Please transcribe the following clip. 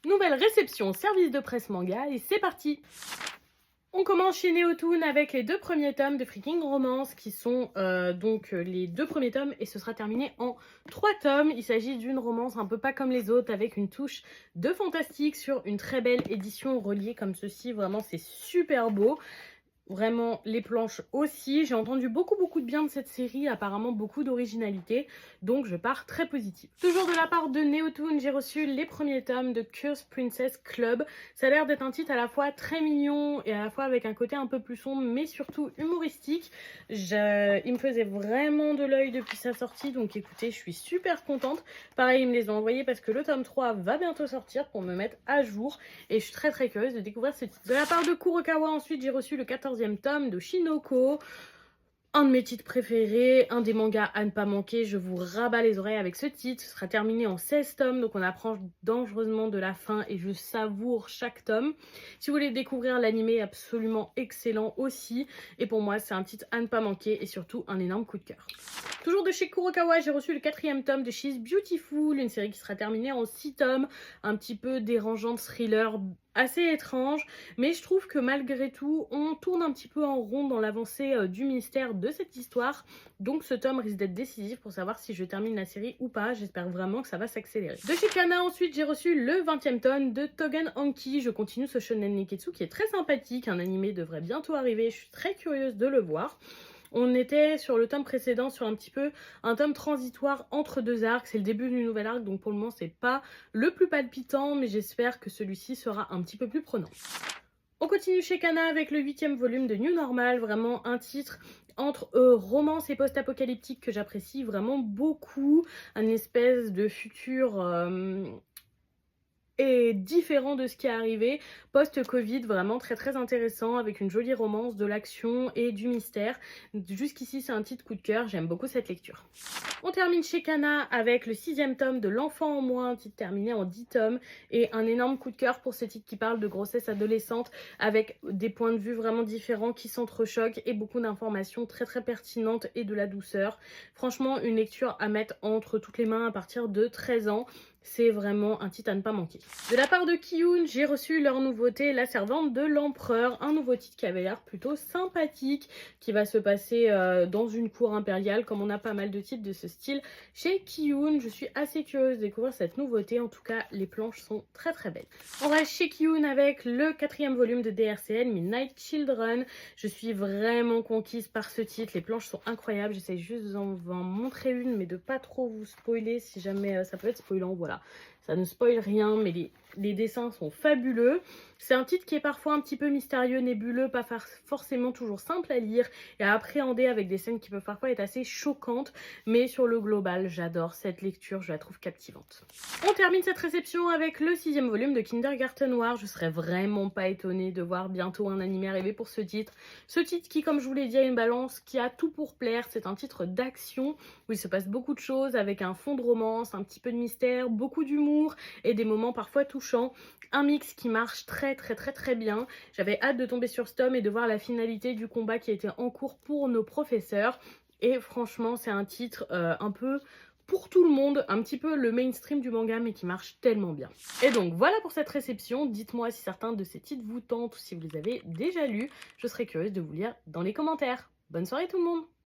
Nouvelle réception, service de presse manga et c'est parti. On commence chez Neotoon avec les deux premiers tomes de Freaking Romance qui sont les deux premiers tomes et ce sera terminé en 3 tomes. Il s'agit d'une romance un peu pas comme les autres avec une touche de fantastique sur une très belle édition reliée comme ceci. Vraiment c'est super beau. Vraiment, les planches aussi. J'ai entendu beaucoup de bien de cette série, apparemment beaucoup d'originalité, donc je pars très positive. Toujours de la part de Neotoon, j'ai reçu les premiers tomes de Curse Princess Club. Ça a l'air d'être un titre à la fois très mignon et à la fois avec un côté un peu plus sombre, mais surtout humoristique. Il me faisait vraiment de l'œil depuis sa sortie, donc écoutez, je suis super contente. Pareil, ils me les ont envoyés parce que le tome 3 va bientôt sortir pour me mettre à jour, et je suis très curieuse de découvrir ce titre. De la part de Kurokawa, ensuite, j'ai reçu le 14e tome de Shinoko, un de mes titres préférés, un des mangas à ne pas manquer. Je vous rabats les oreilles avec ce titre. Ce sera terminé en 16 tomes, donc on approche dangereusement de la fin et je savoure chaque tome. Si vous voulez découvrir l'anime, absolument excellent aussi. Et pour moi, c'est un titre à ne pas manquer et surtout un énorme coup de cœur. Toujours de chez Kurokawa, j'ai reçu le 4e tome de She's Beautiful, une série qui sera terminée en 6 tomes, un petit peu dérangeante, thriller assez étrange, mais je trouve que malgré tout, on tourne un petit peu en rond dans l'avancée du mystère de cette histoire, donc ce tome risque d'être décisif pour savoir si je termine la série ou pas. J'espère vraiment que ça va s'accélérer. De chez Kana, ensuite, j'ai reçu le 20e tome de Togen Anki. Je continue ce shonen neketsu qui est très sympathique, un animé devrait bientôt arriver, je suis très curieuse de le voir. On était sur le tome précédent sur un petit peu un tome transitoire entre deux arcs. C'est le début du nouvel arc, donc pour le moment c'est pas le plus palpitant, mais j'espère que celui-ci sera un petit peu plus prenant. On continue chez Kana avec le 8e volume de New Normal, vraiment un titre entre romance et post-apocalyptique que j'apprécie vraiment beaucoup, un espèce de futur et différent de ce qui est arrivé post-Covid, vraiment très intéressant avec une jolie romance, de l'action et du mystère. Jusqu'ici c'est un titre coup de cœur, j'aime beaucoup cette lecture. On termine chez Kana avec le 6e tome de L'Enfant en moi, un titre terminé en 10 tomes et un énorme coup de cœur pour ce titre qui parle de grossesse adolescente avec des points de vue vraiment différents qui s'entrechoquent et beaucoup d'informations très pertinentes et de la douceur. Franchement, une lecture à mettre entre toutes les mains à partir de 13 ans. C'est vraiment un titre à ne pas manquer. De la part de Kiyun, j'ai reçu leur nouveauté, La Servante de l'Empereur, un nouveau titre qui avait l'air plutôt sympathique, qui va se passer dans une cour impériale, comme on a pas mal de titres de ce style chez Kiyun. Je suis assez curieuse de découvrir cette nouveauté, en tout cas les planches sont très belles. On reste chez Kiyun avec le 4e volume de DRCN, Midnight Children. Je suis vraiment conquise par ce titre, les planches sont incroyables, j'essaie juste d'en montrer une, mais de pas trop vous spoiler si jamais ça peut être spoilant, voilà. Ça ne spoil rien, mais les dessins sont fabuleux. C'est un titre qui est parfois un petit peu mystérieux, nébuleux, pas forcément toujours simple à lire et à appréhender avec des scènes qui peuvent parfois être assez choquantes. Mais sur le global, j'adore cette lecture, je la trouve captivante. On termine cette réception avec le 6e volume de Kindergarten War. Je serais vraiment pas étonnée de voir bientôt un animé arriver pour ce titre. Ce titre qui, comme je vous l'ai dit, a une balance qui a tout pour plaire. C'est un titre d'action où il se passe beaucoup de choses avec un fond de romance, un petit peu de mystère, beaucoup d'humour et des moments parfois touchants. Un mix qui marche très bien. J'avais hâte de tomber sur ce tome et de voir la finalité du combat qui était en cours pour nos professeurs. Et franchement, c'est un titre un peu pour tout le monde, un petit peu le mainstream du manga, mais qui marche tellement bien. Et donc voilà pour cette réception. Dites-moi si certains de ces titres vous tentent ou si vous les avez déjà lus. Je serais curieuse de vous lire dans les commentaires. Bonne soirée tout le monde!